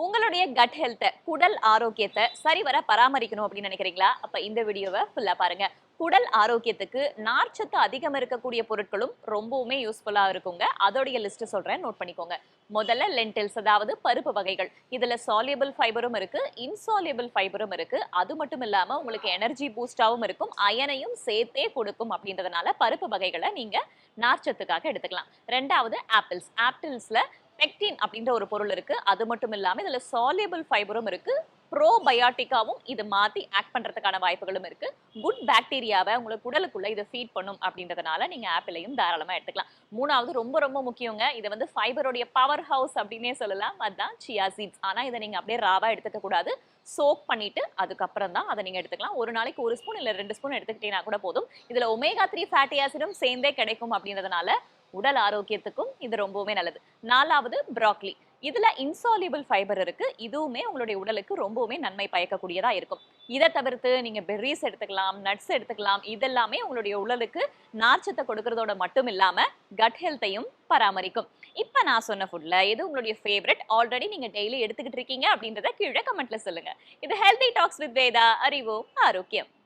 உங்களுடைய cut health குடல் ஆரோக்கியத்தை சரிவர பராமரிக்கணும் அப்படின்னு நினைக்கிறீங்களா? அப்ப இந்த வீடியோவை ஃபுல்லா பாருங்க. குடல் ஆரோக்கியத்துக்கு நார்ச்சத்து அதிகம் இருக்கக்கூடிய பொருட்களும் ரொம்பவுமே யூஸ்ஃபுல்லா இருக்குங்க. அதோடைய லிஸ்ட் சொல்றேன், நோட் பண்ணிக்கோங்க. முதல்ல லென்டில்ஸ், அதாவது பருப்பு வகைகள். இதுல சால்யூபிள் ஃபைபரும் இருக்கு, இன்சால்யூபிள் ஃபைபரும் இருக்கு. அது மட்டும் இல்லாம உங்களுக்கு எனர்ஜி பூஸ்டாவும் இருக்கும், அயனையும் சேர்த்தே கொடுக்கும். அப்படின்றதுனால பருப்பு வகைகளை நீங்க நார்ச்சத்துக்காக எடுத்துக்கலாம். ரெண்டாவது ஆப்பிள்ஸ். ஆப்பிள்ஸ்ல பெக்டின் அப்படின்ற ஒரு பொருள் இருக்கு. அது மட்டும் இல்லாம இதுல சால்யூபிள் ஃபைபரும் இருக்கு, ப்ரோபயாட்டிக்காவும் இது மாத்தி ஆக்ட் பண்றதுக்கான வாய்ப்புகளும் இருக்கு. குட் பாக்டீரியாவை உங்களுக்கு குடலுக்குள்ள இதை ஃபீட் பண்ணும் அப்படின்றதுனால நீங்க ஆப்பிளையும் தாராளமா எடுத்துக்கலாம். மூணாவது ரொம்ப ரொம்ப முக்கியங்க, இது வந்து ஃபைபருடைய பவர் ஹவுஸ் அப்படின்னே சொல்லலாம், அதுதான் சியா சீட்ஸ். ஆனா இதை நீங்க அப்படியே ராவா எடுத்துக்க கூடாது, சோக் பண்ணிட்டு அதுக்கப்புறம் தான் அதை நீங்க எடுத்துக்கலாம். ஒரு நாளைக்கு 1 ஸ்பூன் இல்ல 2 ஸ்பூன் எடுத்துக்கிட்டீங்கன்னா கூட போதும். இதுல ஒமேகா 3 ஃபேட்டி ஆசிடும் சேர்ந்தே கிடைக்கும் அப்படின்றதுனால உடல் ஆரோக்கியத்துக்கும் இது ரொம்பவே நல்லது. நாலாவது ப்ராக்லி. இதுல இன்சால்யூபிள் ஃபைபர் இருக்கு, இதுவுமே உங்களுடைய உடலுக்கு ரொம்பவுமே நன்மை பயக்கக்கூடியதா இருக்கும். இதை தவிர்த்து நீங்க பெர்ரிஸ் எடுத்துக்கலாம், நட்ஸ் எடுத்துக்கலாம். இதெல்லாமே உங்களுடைய உடலுக்கு நார்ச்சத்தை கொடுக்கறதோட மட்டும் இல்லாம கட் ஹெல்த்தையும் பராமரிக்கும். இப்ப நான் சொன்ன ஃபுட்ல எது உங்களுடைய ஃபேவரட், ஆல்ரெடி நீங்க டெய்லி எடுத்துக்கிட்டு இருக்கீங்க அப்படின்றத கீழே கமெண்ட்ல சொல்லுங்க. இது ஹெல்தி டாக்ஸ் வித் வேதா, அறிவோம் ஆரோக்கியம்.